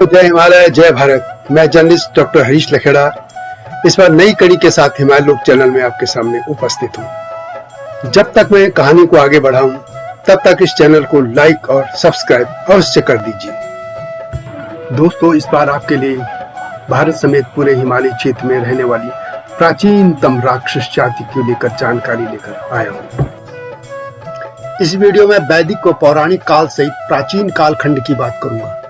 जय हिमालय, जय भारत। मैं जर्नलिस्ट डॉक्टर हरीश लखेड़ा इस बार नई कड़ी के साथ हिमालय लोक चैनल में आपके सामने उपस्थित हूँ। जब तक मैं कहानी को आगे बढ़ाऊं तब तक इस चैनल को लाइक और सब्सक्राइब अवश्य कर दीजिए। दोस्तों, इस बार आपके लिए भारत समेत पूरे हिमालय क्षेत्र में रहने वाली प्राचीनतम राक्षस जाति को लेकर जानकारी लेकर आया हूँ। इस वीडियो में वैदिक व पौराणिक काल सहित प्राचीन कालखंड की बात करूंगा।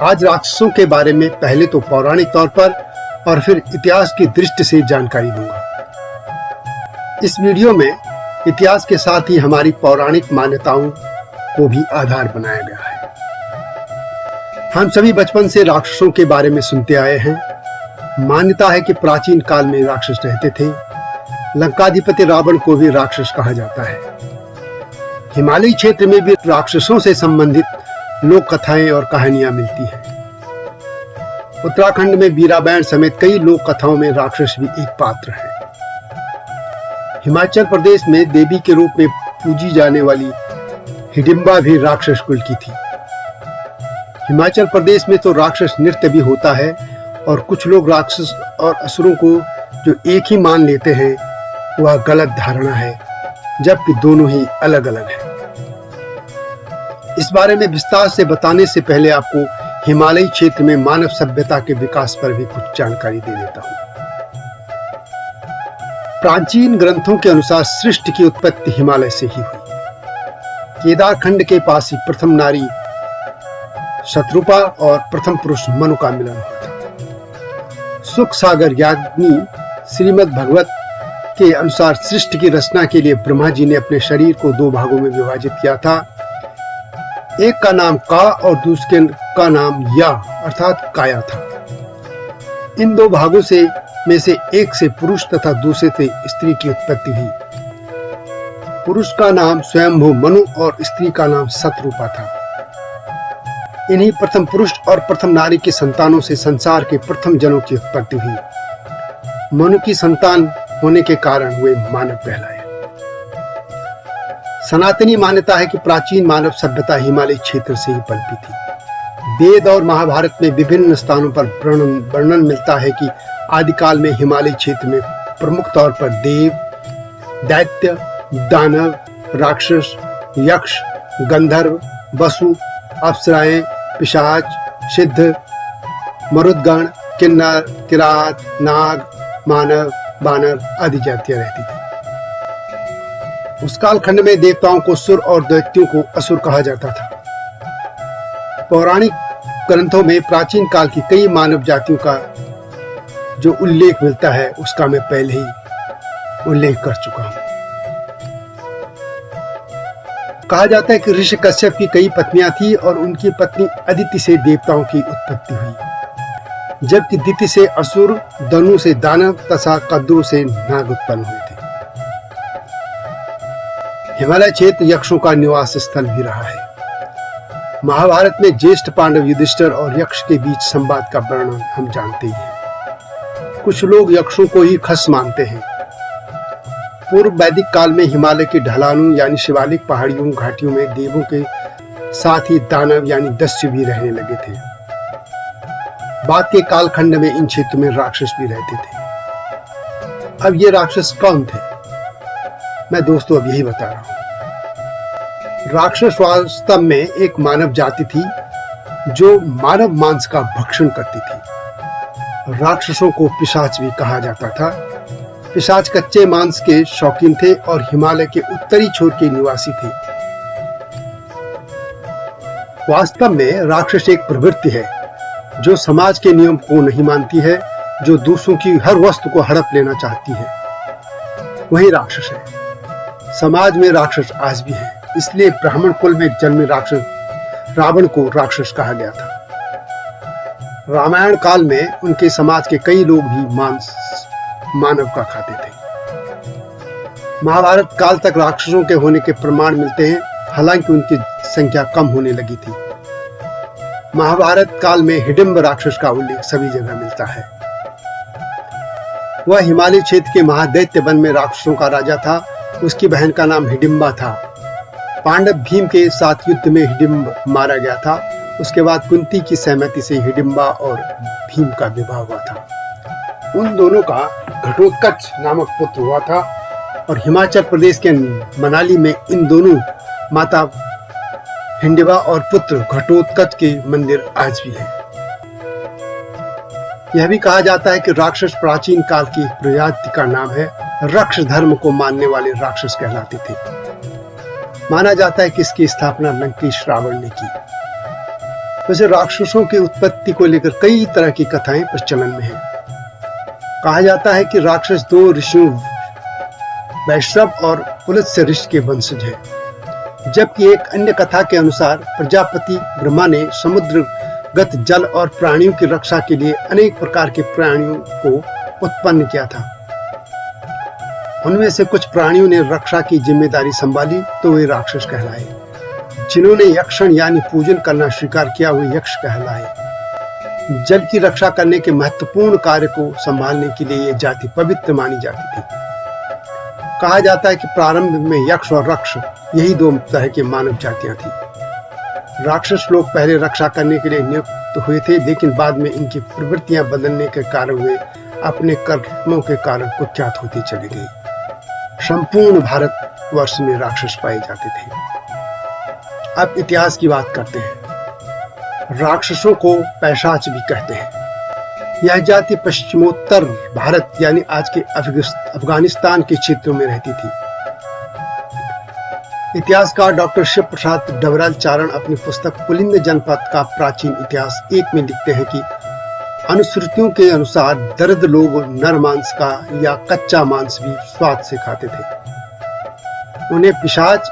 आज राक्षसों के बारे में पहले तो पौराणिक तौर पर और फिर इतिहास की दृष्टि से जानकारी दूंगा। इस वीडियो में इतिहास के साथ ही हमारी पौराणिक मान्यताओं को भी आधार बनाया गया है। हम सभी बचपन से राक्षसों के बारे में सुनते आए हैं। मान्यता है कि प्राचीन काल में राक्षस रहते थे। लंकाधिपति रावण को भी राक्षस कहा जाता है। हिमालयी क्षेत्र में भी राक्षसों से संबंधित लोक कथाएं और कहानियां मिलती हैं। उत्तराखंड में बीराबैन समेत कई लोक कथाओं में राक्षस भी एक पात्र है। हिमाचल प्रदेश में देवी के रूप में पूजी जाने वाली हिडिंबा भी राक्षस कुल की थी। हिमाचल प्रदेश में तो राक्षस नृत्य भी होता है और कुछ लोग राक्षस और असुरों को जो एक ही मान लेते हैं वह गलत धारणा है, जबकि दोनों ही अलग अलग हैं। इस बारे में विस्तार से बताने से पहले आपको हिमालयी क्षेत्र में मानव सभ्यता के विकास पर भी कुछ जानकारी दे देता हूं। प्राचीन ग्रंथों के अनुसार सृष्टि की उत्पत्ति हिमालय से ही हुई। केदारखंड के पास ही प्रथम नारी शत्रुपा और प्रथम पुरुष मनु का मिलन हुआ था। सुख सागर याग्नि श्रीमद् भागवत के अनुसार सृष्टि की रचना के लिए ब्रह्मा जी ने अपने शरीर को दो भागों में विभाजित किया था। एक का नाम का और दूसरे का नाम या अर्थात काया था। इन दो भागों में से एक से पुरुष तथा दूसरे से स्त्री की उत्पत्ति हुई। पुरुष का नाम स्वयंभू मनु और स्त्री का नाम शत्रुपा था। इन्हीं प्रथम पुरुष और प्रथम नारी के संतानों से संसार के प्रथम जनों की उत्पत्ति हुई। मनु की संतान होने के कारण वे मानव कहलाए। सनातनी मान्यता है कि प्राचीन मानव सभ्यता हिमालय क्षेत्र से ही पनपी थी। वेद और महाभारत में विभिन्न स्थानों पर वर्णन मिलता है कि आदिकाल में हिमालय क्षेत्र में प्रमुख तौर पर देव, दैत्य, दानव, राक्षस, यक्ष, गंधर्व, वसु, अप्सराएं, पिशाच, सिद्ध, मरुदगण, किन्नर, किरात, नाग, मानव, बानर आदि जातियां रहती थी। उस कालखंड में देवताओं को सुर और दैत्यों को असुर कहा जाता था। पौराणिक ग्रंथों में प्राचीन काल की कई मानव जातियों का जो उल्लेख मिलता है उसका मैं पहले ही उल्लेख कर चुका हूं। कहा जाता है कि ऋषि कश्यप की कई पत्नियां थी और उनकी पत्नी अदिति से देवताओं की उत्पत्ति हुई, जबकि दिति से असुर, धनु से दानव तथा कद्रु से नाग उत्पन्न हुए थे। हिमालय क्षेत्र यक्षों का निवास स्थल भी रहा है। महाभारत में ज्येष्ठ पांडव युधिष्ठिर और यक्ष के बीच संवाद का वर्णन हम जानते ही हैं। कुछ लोग यक्षों को ही खस मानते हैं। पूर्व वैदिक काल में हिमालय के ढलानों यानी शिवालिक पहाड़ियों घाटियों में देवों के साथ ही दानव यानी दैत्य भी रहने लगे थे। बाद के कालखंड में इन क्षेत्रों में राक्षस भी रहते थे। अब ये राक्षस कौन थे, मैं दोस्तों अब यही बता रहा हूं। राक्षस वास्तव में एक मानव जाति थी जो मानव मांस का भक्षण करती थी। राक्षसों को पिशाच भी कहा जाता था। पिशाच कच्चे मांस के शौकीन थे और हिमालय के उत्तरी छोर के निवासी थे। वास्तव में राक्षस एक प्रवृत्ति है जो समाज के नियम को नहीं मानती है, जो दूसरों की हर वस्तु को हड़प लेना चाहती है, वही राक्षस है। समाज में राक्षस आज भी है, इसलिए ब्राह्मण कुल में जन्मे राक्षस रावण को राक्षस कहा गया था। रामायण काल में उनके समाज के कई लोग भी मांस मानव का खाते थे। महाभारत काल तक राक्षसों के होने के प्रमाण मिलते हैं, हालांकि उनकी संख्या कम होने लगी थी। महाभारत काल में हिडिंब राक्षस का उल्लेख सभी जगह मिलता है। वह हिमालय क्षेत्र के महादैत्य वन में राक्षसों का राजा था। उसकी बहन का नाम हिडिंबा था। पांडव भीम के साथ युद्ध में हिडिंब मारा गया था उसके बाद कुंती की सहमति से हिडिंबा और भीम का विवाह हुआ था। उन दोनों का घटोत्कच नामक पुत्र हुआ था और हिमाचल प्रदेश के मनाली में इन दोनों माता हिडिंबा और पुत्र घटोत्कच के मंदिर आज भी हैं। यह भी कहा जाता है कि राक्षस प्राचीन काल की एक प्रजाति का नाम है। राक्षस धर्म को मानने वाले राक्षस कहलाते थे। माना जाता है कि इसकी स्थापना लंकेश रावण ने की। वैसे राक्षसों की उत्पत्ति को लेकर कई तरह की कथाएं प्रचलन में हैं। कहा जाता है कि राक्षस दो ऋषियों वैश्रव और पुलत्स्य ऋषि के वंशज हैं, जबकि एक अन्य कथा के अनुसार प्रजापति ब्रह्मा ने समुद्रगत जल और प्राणियों की रक्षा के लिए अनेक प्रकार के प्राणियों को उत्पन्न किया था। उनमें से कुछ प्राणियों ने रक्षा की जिम्मेदारी संभाली तो वे राक्षस कहलाए। जिन्होंने यक्षण यानी पूजन करना स्वीकार किया वे यक्ष कहलाए। जल की रक्षा करने के महत्वपूर्ण कार्य को संभालने के लिए यह जाति पवित्र मानी जाती थी। कहा जाता है कि प्रारंभ में यक्ष और रक्ष यही दो तरह की मानव जातियां थी। राक्षस लोग पहले रक्षा करने के लिए नियुक्त हुए थे, लेकिन बाद में इनकी प्रवृत्तियां बदलने के कारण वे अपने कर्मों के कारण कुख्यात होते चले गए। संपूर्ण भारतवर्ष में राक्षस पाए जाते थे। अब इतिहास की बात करते हैं। राक्षसों को पैशाच भी कहते हैं। यह जाति पश्चिमोत्तर भारत यानी आज के अफगानिस्तान के क्षेत्रों में रहती थी। इतिहासकार डॉक्टर शिव प्रसाद डबराल चारण अपनी पुस्तक पुलिंद जनपद का प्राचीन इतिहास 1 में लिखते हैं कि अनुश्रुतियों के अनुसार दर्द लोग नर मांस का या कच्चा मांस भी स्वाद से खाते थे। उन्हें पिशाच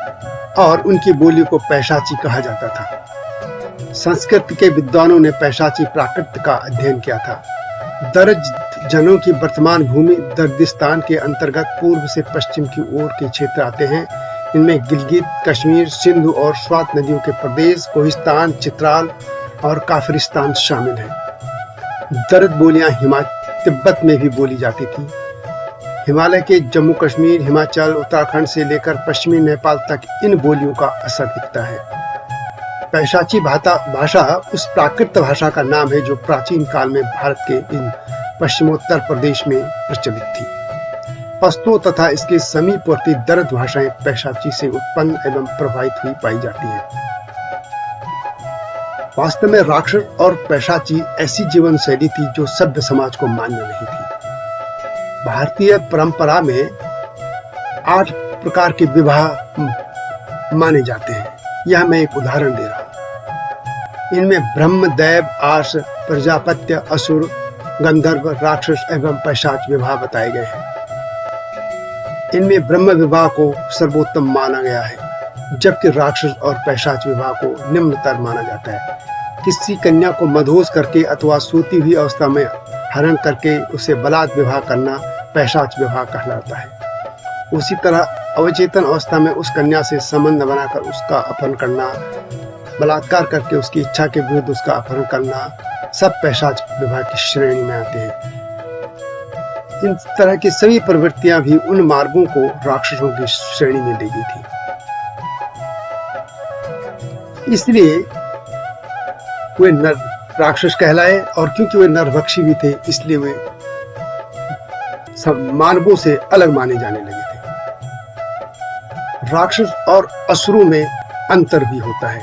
और उनकी बोली को पैशाची कहा जाता था। संस्कृत के विद्वानों ने पैशाची प्राकृत का अध्ययन किया था। दर्ज जनों की वर्तमान भूमि दर्दिस्तान के अंतर्गत पूर्व से पश्चिम की ओर के क्षेत्र आते हैं। इनमें गिलगित, कश्मीर, सिंधु और स्वात नदियों के प्रदेश, कोहिस्तान, चित्राल और काफिरिस्तान शामिल हैं। दर्द बोलियां तिब्बत में भी बोली जाती थी। हिमालय के जम्मू कश्मीर, हिमाचल, उत्तराखंड से लेकर पश्चिमी नेपाल तक इन बोलियों का असर दिखता है। पैशाची भाषा उस प्राकृत भाषा का नाम है जो प्राचीन काल में भारत के इन पश्चिमोत्तर प्रदेश में प्रचलित थी। पश्तो तथा इसके समीपवर्ती दर्द भाषाएं पैशाची से उत्पन्न एवं प्रभावित हुई पाई जाती हैं। वास्तव में राक्षस और पैशाची ऐसी जीवन शैली थी जो सभ्य समाज को मान्य नहीं थी। भारतीय परंपरा में 8 प्रकार के विवाह माने जाते हैं। यह मैं एक उदाहरण दे रहा हूं। इनमें ब्रह्म, दैव, आर्ष, प्रजापत्य, असुर, गंधर्व, राक्षस एवं पैशाच विवाह बताए गए हैं। इनमें ब्रह्म विवाह को सर्वोत्तम माना गया है, जबकि राक्षस और पैशाच विवाह को निम्नतर माना जाता है। किसी कन्या को मदहोश करके अथवा सोती हुई अवस्था में हरण करके उसे बलात् विवाह करना पैशाच विवाह कहलाता है। उसी तरह अवचेतन अवस्था में उस कन्या से संबंध बनाकर उसका अपहरण करना, बलात्कार करके उसकी इच्छा के विरुद्ध उसका अपहरण करना, सब पैशाच विवाह की श्रेणी में आते हैं। इन तरह की सभी प्रवृत्तियां भी उन मार्गों को राक्षसों की श्रेणी में ले गई थी। इसलिए वे नर राक्षस कहलाए और क्योंकि वे नरभक्षी भी थे इसलिए वे सब मानवों से अलग माने जाने लगे थे। राक्षस और असुरों में अंतर भी होता है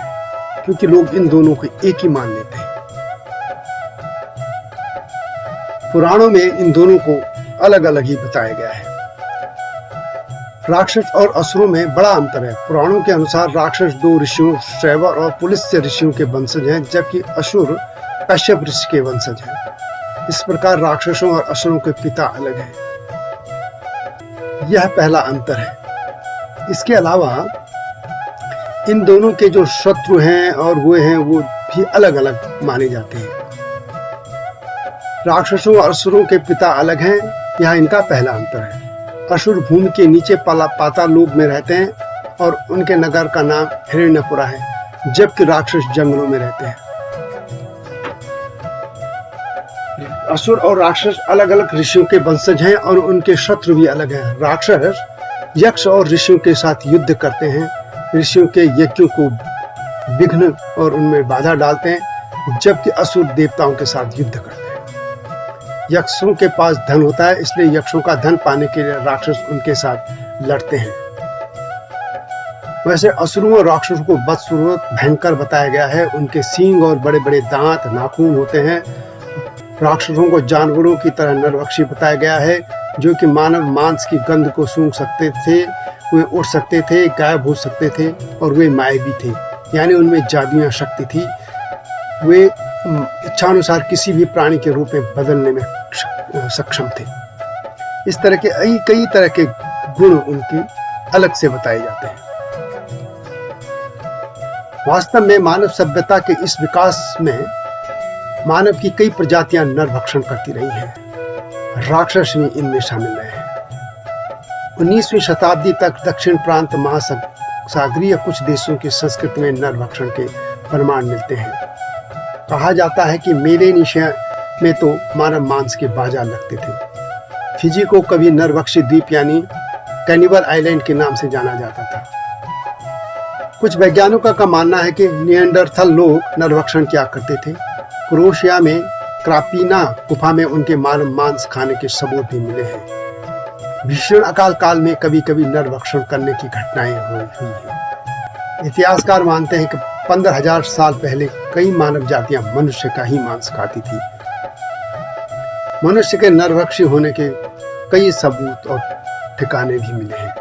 क्योंकि लोग इन दोनों को एक ही मान लेते हैं। पुराणों में इन दोनों को अलग अलग ही बताया गया है। राक्षस और असुरों में बड़ा अंतर है। पुराणों के अनुसार राक्षस 2 ऋषियों शैवर और पुलत्स्य ऋषियों के वंशज हैं, जबकि असुर कश्यप ऋषि के वंशज हैं। इस प्रकार राक्षसों और असुरों के पिता अलग हैं। यह पहला अंतर है। इसके अलावा इन दोनों के जो शत्रु हैं और वो हैं वो भी अलग अलग माने जाते हैं। राक्षसों और असुरों के पिता अलग हैं, यह इनका पहला अंतर है। असुर भूमि के नीचे पाताल लोक में रहते हैं और उनके नगर का नाम हिरण्यपुरा है, जबकि राक्षस जंगलों में रहते हैं। असुर और राक्षस अलग अलग ऋषियों के वंशज हैं और उनके शत्रु भी अलग हैं। राक्षस यक्ष और ऋषियों के साथ युद्ध करते हैं, ऋषियों के यज्ञों को विघ्न और उनमें बाधा डालते हैं, जबकि असुर देवताओं के साथ युद्ध करते हैं। यक्षों के पास धन होता है, इसलिए यक्षों का धन पाने के लिए राक्षस उनके साथ लड़ते हैं। वैसे असुरों और राक्षसों को बदसूरत भयंकर बताया गया है। उनके सींग और बड़े बड़े दांत नाखून होते हैं। राक्षसों को जानवरों की तरह नरभक्षी बताया गया है, जो कि मानव मांस की गंध को सूंघ सकते थे, वे उड़ सकते थे, गायब हो सकते थे और वे मायावी थे, यानी उनमें जादुई शक्ति थी। वे इच्छानुसार किसी भी प्राणी के रूप में बदलने में सक्षम थे। इस तरह के कई तरह के गुण उनके अलग से बताए जाते हैं। वास्तव में मानव सभ्यता के इस विकास में मानव की कई प्रजातियां नरभक्षण करती रही हैं। राक्षस भी इनमें शामिल रहे हैं। 19वीं शताब्दी तक दक्षिण प्रांत महासागरीय कुछ देशों की संस्कृति में नरभक्षण के प्रमाण मिलते हैं। कहा जाता है कि मेलेनेशिया में तो मानव मांस के बाजार लगते थे। फिजी को कभी नरभक्षी द्वीप यानी कैनिबल आइलैंड के नाम से जाना जाता था। कुछ वैज्ञानिकों का मानना है कि निएंडरथल लोग नरभक्षण किया करते थे। क्रोएशिया में क्रापीना गुफा में उनके मानव मांस खाने के सबूत भी मिले हैं। भीषण अकाल काल में कभी कभी नरभक्षण करने की घटनाएं हुई हैं। इतिहासकार मानते हैं कि 15,000 साल पहले कई मानव जातियां मनुष्य का ही मांस खाती थी। मनुष्य के नरभक्षी होने के कई सबूत और ठिकाने भी मिले हैं।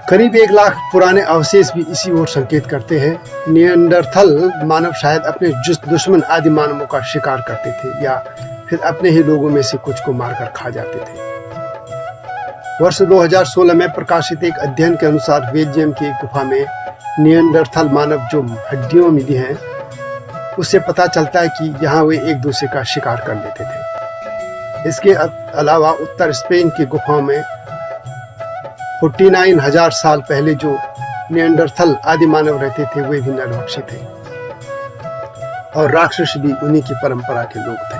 करीब 1 लाख पुराने अवशेष भी इसी ओर संकेत करते हैं। निएंडरथल मानव शायद अपने दुश्मन आदि मानवों का शिकार करते थे या फिर अपने ही लोगों में से कुछ को मारकर खा जाते थे। वर्ष 2016 में प्रकाशित एक अध्ययन के अनुसार बेल्जियम की एक गुफा में निएंडरथल मानव जो हड्डियों मिली हैं, उससे पता चलता है कि यहाँ वे एक दूसरे का शिकार कर लेते थे। इसके अलावा उत्तर स्पेन की गुफाओं में 49,000 साल पहले जो निएंडरथल आदि मानव रहते थे, वे भी नरभक्षी थे और राक्षस भी उन्हीं की परंपरा के लोग थे।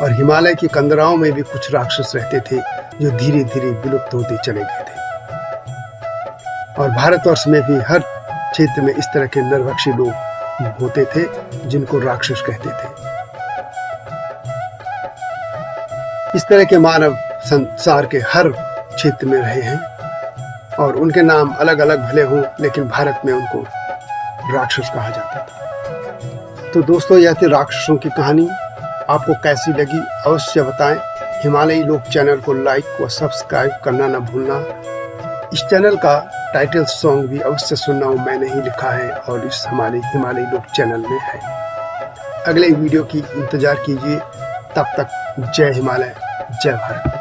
और हिमालय की कंदराओं में भी कुछ राक्षस रहते थे जो धीरे धीरे विलुप्त होते चले गए थे। और भारतवर्ष में भी हर क्षेत्र में इस तरह के नरभक्षी लोग होते थे जिनको राक्षस कहते थे। इस तरह के मानव संसार के हर क्षेत्र में रहे हैं और उनके नाम अलग अलग भले हों, लेकिन भारत में उनको राक्षस कहा जाता था। तो दोस्तों, यह थी राक्षसों की कहानी। आपको कैसी लगी अवश्य बताएं। हिमालयी लोक चैनल को लाइक व सब्सक्राइब करना न भूलना। इस चैनल का टाइटल सॉन्ग भी अवश्य सुनना हो, मैंने ही लिखा है और इस हमारे हिमालयी लोक चैनल में है। अगले वीडियो की इंतजार कीजिए। तब तक जय हिमालय, जय भारत।